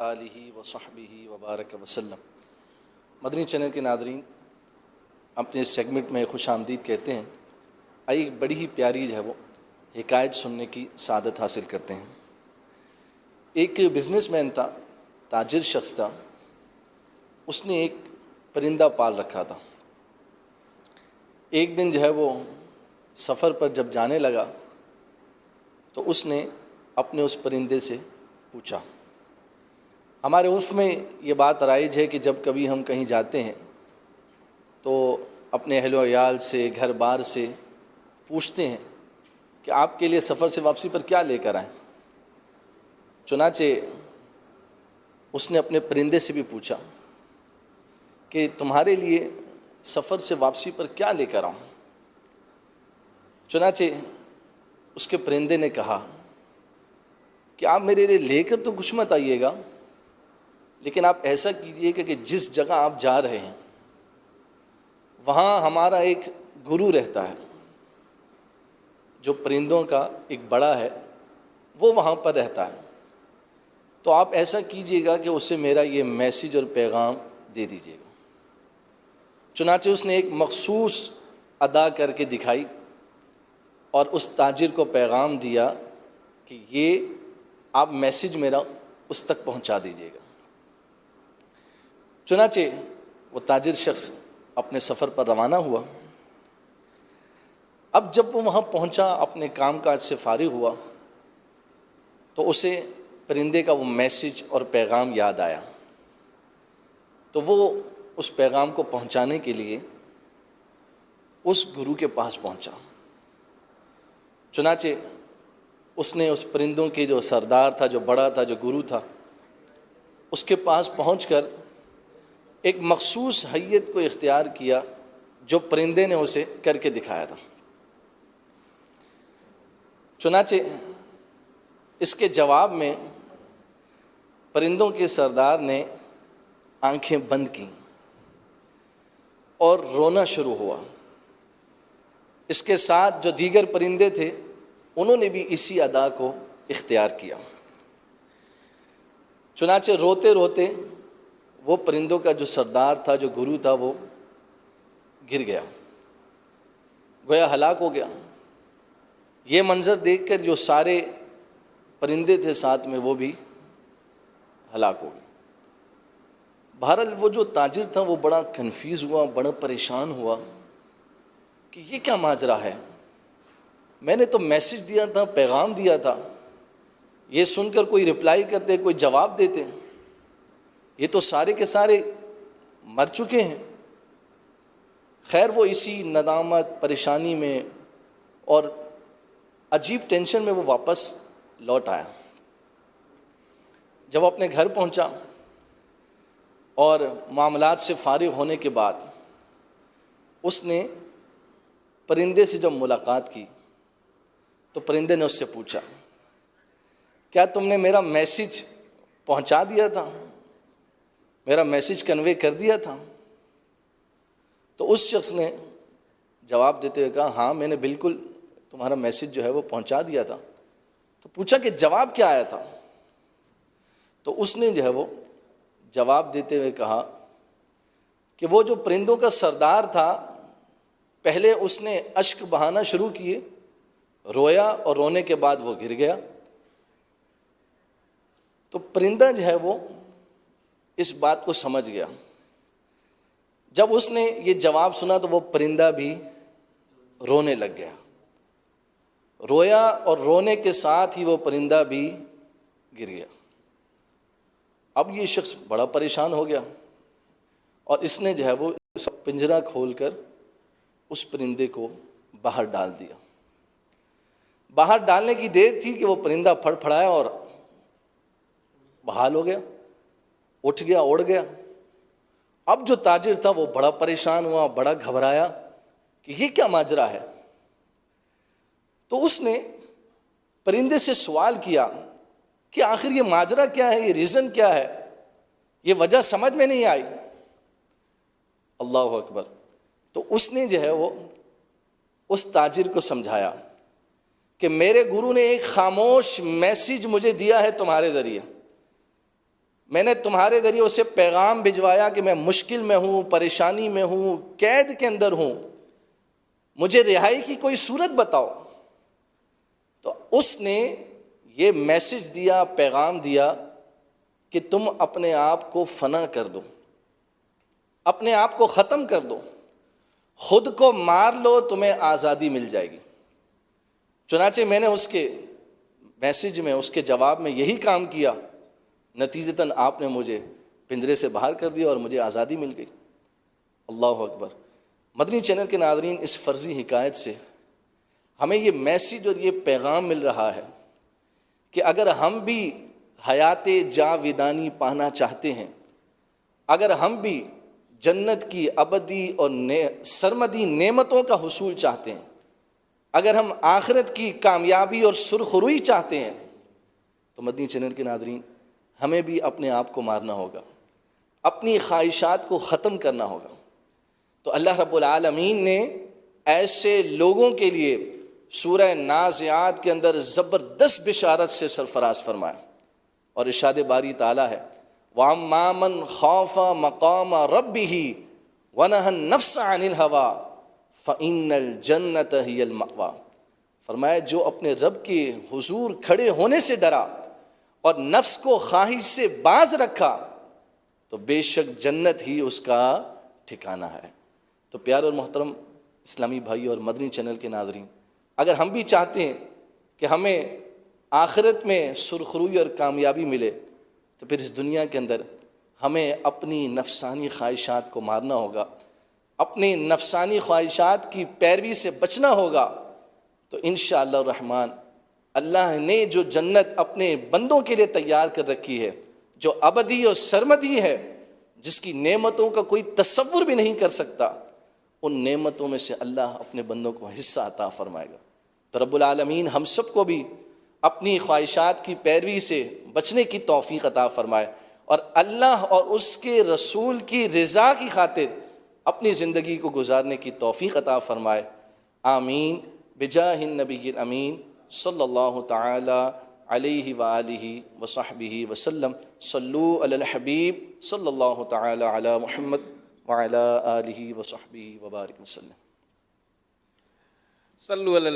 آلہ وصحبہ وبارک وسلم۔ مدنی چینل کے ناظرین، اپنے سیگمنٹ میں خوش آمدید کہتے ہیں۔ آئیے ایک بڑی ہی پیاری وہ حکایت سننے کی سعادت حاصل کرتے ہیں۔ ایک بزنس مین تھا، تاجر شخص تھا، اس نے ایک پرندہ پال رکھا تھا۔ ایک دن وہ سفر پر جب جانے لگا تو اس نے اپنے اس پرندے سے پوچھا۔ ہمارے عرف میں یہ بات رائج ہے کہ جب کبھی ہم کہیں جاتے ہیں تو اپنے اہل و عیال سے، گھر بار سے پوچھتے ہیں کہ آپ کے لیے سفر سے واپسی پر کیا لے کر آئیں۔ چنانچہ اس نے اپنے پرندے سے بھی پوچھا کہ تمہارے لیے سفر سے واپسی پر کیا لے کر آؤں۔ چنانچہ اس کے پرندے نے کہا کہ آپ میرے لیے لے کر تو کچھ مت آئیے گا، لیکن آپ ایسا کیجئے کہ جس جگہ آپ جا رہے ہیں وہاں ہمارا ایک گرو رہتا ہے، جو پرندوں کا ایک بڑا ہے، وہ وہاں پر رہتا ہے، تو آپ ایسا کیجئے گا کہ اسے میرا یہ میسیج اور پیغام دے دیجئے گا۔ چنانچہ اس نے ایک مخصوص ادا کر کے دکھائی اور اس تاجر کو پیغام دیا کہ یہ آپ میسیج میرا اس تک پہنچا دیجئے گا۔ چنانچہ وہ تاجر شخص اپنے سفر پر روانہ ہوا۔ اب جب وہ وہاں پہنچا، اپنے کام کاج سے فارغ ہوا، تو اسے پرندے کا وہ میسیج اور پیغام یاد آیا، تو وہ اس پیغام کو پہنچانے کے لیے اس گرو کے پاس پہنچا۔ چنانچہ اس نے اس پرندوں کے جو سردار تھا، جو بڑا تھا، جو گرو تھا، اس کے پاس پہنچ کر ایک مخصوص حیت کو اختیار کیا جو پرندے نے اسے کر کے دکھایا تھا۔ چنانچہ اس کے جواب میں پرندوں کے سردار نے آنکھیں بند کیں اور رونا شروع ہوا۔ اس کے ساتھ جو دیگر پرندے تھے انہوں نے بھی اسی ادا کو اختیار کیا۔ چنانچہ روتے روتے وہ پرندوں کا جو سردار تھا، جو گرو تھا، وہ گر گیا، گویا ہلاک ہو گیا۔ یہ منظر دیکھ کر جو سارے پرندے تھے ساتھ میں، وہ بھی ہلاک ہو گئے۔ بہرحال وہ جو تاجر تھا وہ بڑا کنفیوز ہوا، بڑا پریشان ہوا کہ یہ کیا ماجرا ہے، میں نے تو میسیج دیا تھا، پیغام دیا تھا، یہ سن کر کوئی رپلائی کرتے، کوئی جواب دیتے، یہ تو سارے کے سارے مر چکے ہیں۔ خیر وہ اسی ندامت، پریشانی میں اور عجیب ٹینشن میں وہ واپس لوٹ آیا۔ جب وہ اپنے گھر پہنچا اور معاملات سے فارغ ہونے کے بعد اس نے پرندے سے جب ملاقات کی تو پرندے نے اس سے پوچھا، کیا تم نے میرا میسیج پہنچا دیا تھا، میرا میسیج کنوے کر دیا تھا؟ تو اس شخص نے جواب دیتے ہوئے کہا، ہاں میں نے بالکل تمہارا میسیج وہ پہنچا دیا تھا۔ تو پوچھا کہ جواب کیا آیا تھا؟ تو اس نے وہ جواب دیتے ہوئے کہا کہ وہ جو پرندوں کا سردار تھا، پہلے اس نے اشک بہانا شروع کیے، رویا اور رونے کے بعد وہ گر گیا۔ تو پرندہ وہ اس بات کو سمجھ گیا۔ جب اس نے یہ جواب سنا تو وہ پرندہ بھی رونے لگ گیا، رویا اور رونے کے ساتھ ہی وہ پرندہ بھی گر گیا۔ اب یہ شخص بڑا پریشان ہو گیا اور اس نے وہ پنجرہ کھول کر اس پرندے کو باہر ڈال دیا۔ باہر ڈالنے کی دیر تھی کہ وہ پرندہ پھڑ پھڑایا اور بحال ہو گیا، اٹھ گیا، اڑ گیا۔ اب جو تاجر تھا وہ بڑا پریشان ہوا، بڑا گھبرایا کہ یہ کیا ماجرا ہے۔ تو اس نے پرندے سے سوال کیا کہ آخر یہ ماجرا کیا ہے، یہ ریزن کیا ہے، یہ وجہ سمجھ میں نہیں آئی۔ اللہ اکبر۔ تو اس نے وہ اس تاجر کو سمجھایا کہ میرے گرو نے ایک خاموش میسیج مجھے دیا ہے تمہارے ذریعے، میں نے تمہارے ذریعے اسے پیغام بھجوایا کہ میں مشکل میں ہوں، پریشانی میں ہوں، قید کے اندر ہوں، مجھے رہائی کی کوئی صورت بتاؤ. تو اس نے یہ میسج دیا، پیغام دیا کہ تم اپنے آپ کو فنا کر دو، اپنے آپ کو ختم کر دو، خود کو مار لو، تمہیں آزادی مل جائے گی. چنانچہ میں نے اس کے میسج میں، اس کے جواب میں یہی کام کیا. نتیجتاً آپ نے مجھے پنجرے سے باہر کر دیا اور مجھے آزادی مل گئی. اللہ اکبر. مدنی چینل کے ناظرین، اس فرضی حکایت سے ہمیں یہ میسج اور یہ پیغام مل رہا ہے کہ اگر ہم بھی حیات جاودانی پانا چاہتے ہیں، اگر ہم بھی جنت کی ابدی اور سرمدی نعمتوں کا حصول چاہتے ہیں، اگر ہم آخرت کی کامیابی اور سرخروئی چاہتے ہیں، تو مدنی چینل کے ناظرین ہمیں بھی اپنے آپ کو مارنا ہوگا، اپنی خواہشات کو ختم کرنا ہوگا. تو اللہ رب العالمین نے ایسے لوگوں کے لیے سورہ نازعات کے اندر زبردست بشارت سے سرفراز فرمایا، اور ارشاد باری تعالیٰ ہے وَأَمَّا مَنْ خَافَ مَقَامَ رَبِّهِ وَنَهَى النَّفْسَ عَنِ الْهَوَىٰ فَإِنَّ الْجَنَّةَ هِيَ الْمَأْوَىٰ. فرمایا جو اپنے رب کے حضور کھڑے ہونے سے ڈرا اور نفس کو خواہش سے باز رکھا تو بے شک جنت ہی اس کا ٹھکانہ ہے. تو پیار اور محترم اسلامی بھائی اور مدنی چینل کے ناظرین، اگر ہم بھی چاہتے ہیں کہ ہمیں آخرت میں سرخروئی اور کامیابی ملے، تو پھر اس دنیا کے اندر ہمیں اپنی نفسانی خواہشات کو مارنا ہوگا، اپنی نفسانی خواہشات کی پیروی سے بچنا ہوگا. تو انشاءاللہ الرحمن اللہ نے جو جنت اپنے بندوں کے لیے تیار کر رکھی ہے، جو ابدی اور سرمدی ہے، جس کی نعمتوں کا کوئی تصور بھی نہیں کر سکتا، ان نعمتوں میں سے اللہ اپنے بندوں کو حصہ عطا فرمائے گا. تو رب العالمین ہم سب کو بھی اپنی خواہشات کی پیروی سے بچنے کی توفیق عطا فرمائے، اور اللہ اور اس کے رسول کی رضا کی خاطر اپنی زندگی کو گزارنے کی توفیق عطا فرمائے. آمین بجاہ النبی الامین صلی اللہ تعالی علیہ وآلہ وصحبہ وسلم. صلو علی الحبیب صلی اللہ تعالی علی محمد وعلی آلہ وصحبہ وبارک وسلم. صلو علی